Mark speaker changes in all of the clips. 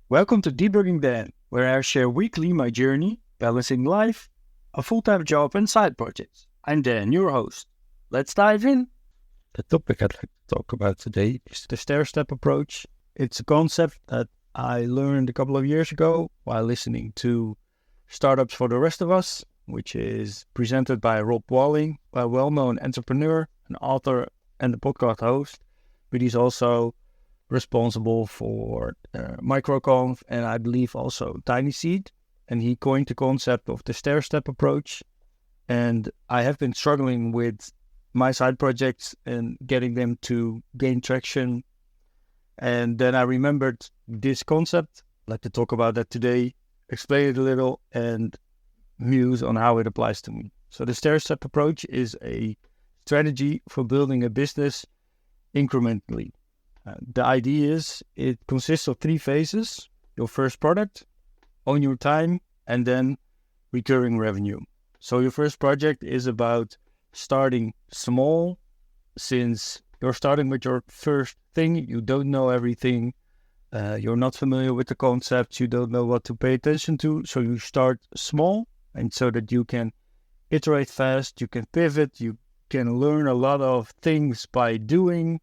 Speaker 1: Welcome to Debugging Dan, where I share weekly my journey balancing life, a full-time job, and side projects. I'm Dan, your host. Let's dive in.
Speaker 2: The topic I'd like to talk about today is
Speaker 1: The stair-step approach. It's a concept that I learned a couple of years ago while listening to Startups for the Rest of Us, which is presented by Rob Walling, a well-known entrepreneur, an author, and a podcast host. But he's also responsible for Microconf and I believe also Tiny Seed. And he coined the concept of the stair-step approach. And I have been struggling with my side projects and getting them to gain traction. And then I remembered this concept. I'd like to talk about that today, explain it a little, and muse on how it applies to me. So the stair-step approach is a strategy for building a business incrementally. The idea is it consists of 3 phases: your first product, own your time, and then recurring revenue. So your first project is about starting small, since you're starting with your first thing, you don't know everything, you're not familiar with the concepts, you don't know what to pay attention to, so you start small, and so that you can iterate fast, you can pivot, you can learn a lot of things by doing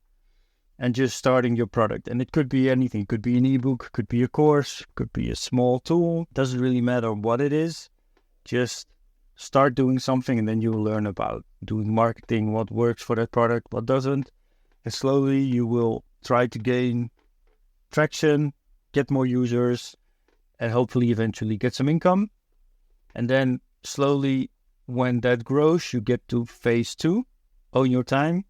Speaker 1: and just starting your product. And it could be anything. It could be an ebook, could be a course, could be a small tool. Doesn't really matter what it is. Just start doing something and then you'll learn about doing marketing, what works for that product, what doesn't. And slowly you will try to gain traction, get more users, and hopefully eventually get some income. And then slowly, when that grows, you get to phase 2, own your time,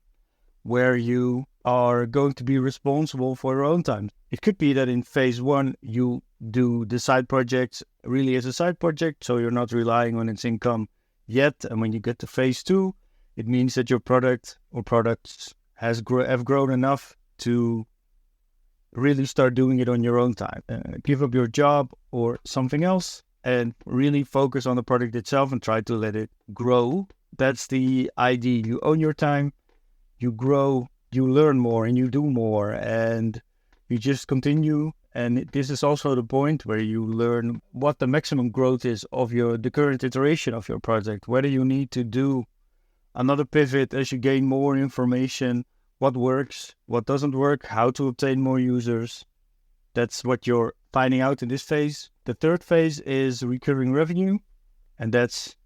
Speaker 1: where you are going to be responsible for your own time. It could be that in phase 1, you do the side projects really as a side project, so you're not relying on its income yet. And when you get to phase 2, it means that your product or products have grown enough to really start doing it on your own time. Give up your job or something else and really focus on the product itself and try to let it grow. That's the idea. You own your time, you grow, you learn more and you do more and you just continue. And this is also the point where you learn what the maximum growth is of the current iteration of your project, whether you need to do another pivot as you gain more information, what works, what doesn't work, how to obtain more users. That's what you're finding out in this phase. The third phase is recurring revenue, and that's,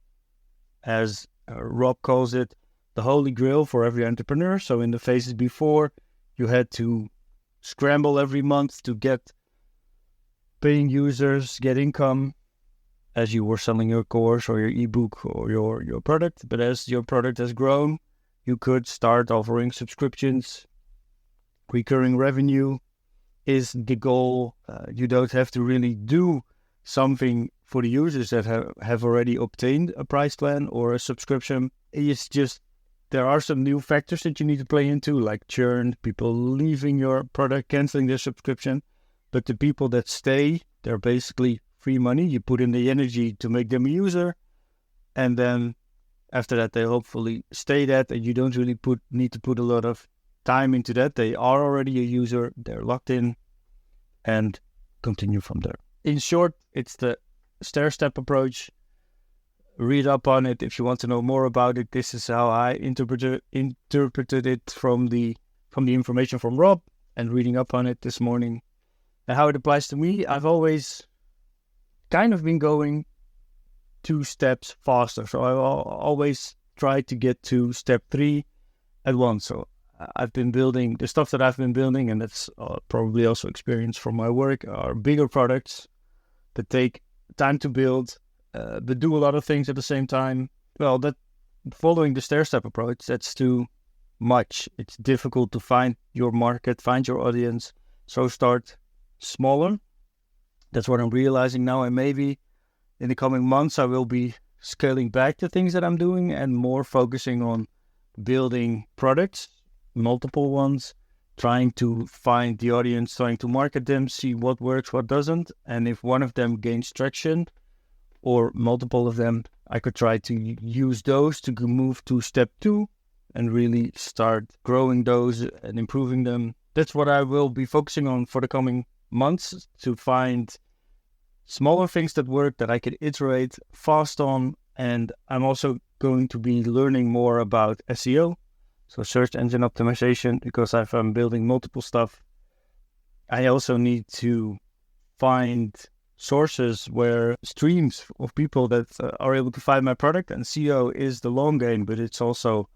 Speaker 1: as Rob calls it, the holy grail for every entrepreneur. So in the phases before, you had to scramble every month to get paying users, get income as you were selling your course or your ebook or your product. But as your product has grown, you could start offering subscriptions. Recurring revenue is the goal. You don't have to really do something for the users that have already obtained a price plan or a subscription. It's just there are some new factors that you need to play into, like churn, people leaving your product, canceling their subscription. But the people that stay, they're basically free money. You put in the energy to make them a user. And then after that, they hopefully stay that. And you don't really need to put a lot of time into that. They are already a user. They're locked in and continue from there. In short, it's the stair-step approach. Read up on it if you want to know more about it. This is how I interpreted it from the information from Rob and reading up on it this morning. And how it applies to me, I've always kind of been going 2 steps faster. So I always try to get to step 3 at once. So I've been building the stuff that I've been building, and that's probably also experience from my work, are bigger products that take time to build, but do a lot of things at the same time. Well, that following the stair-step approach, that's too much. It's difficult to find your market, find your audience. So start smaller. That's what I'm realizing now. And maybe in the coming months, I will be scaling back the things that I'm doing and more focusing on building products, multiple ones, trying to find the audience, trying to market them, see what works, what doesn't. And if one of them gains traction, or multiple of them, I could try to use those to move to step 2 and really start growing those and improving them. That's what I will be focusing on for the coming months to find smaller things that work that I could iterate fast on. And I'm also going to be learning more about SEO, so search engine optimization, because if I'm building multiple stuff, I also need to find sources where streams of people that are able to find my product. And SEO is the long game, but it's also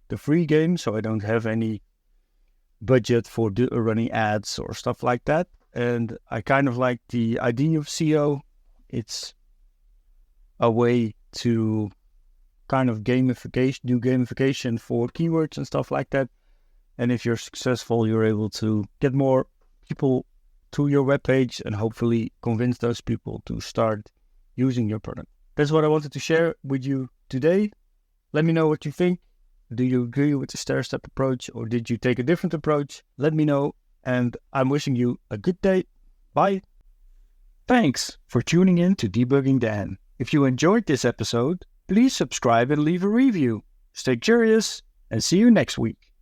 Speaker 1: the free game. So I don't have any budget for running ads or stuff like that. And I kind of like the idea of SEO. It's a way to kind of do gamification for keywords and stuff like that. And if you're successful, you're able to get more people to your webpage and hopefully convince those people to start using your product. That's what I wanted to share with you today. Let me know what you think. Do you agree with the stair-step approach, or did you take a different approach? Let me know, and I'm wishing you a good day. Bye. Thanks for tuning in to Debugging Dan. If you enjoyed this episode, please subscribe and leave a review. Stay curious, and see you next week.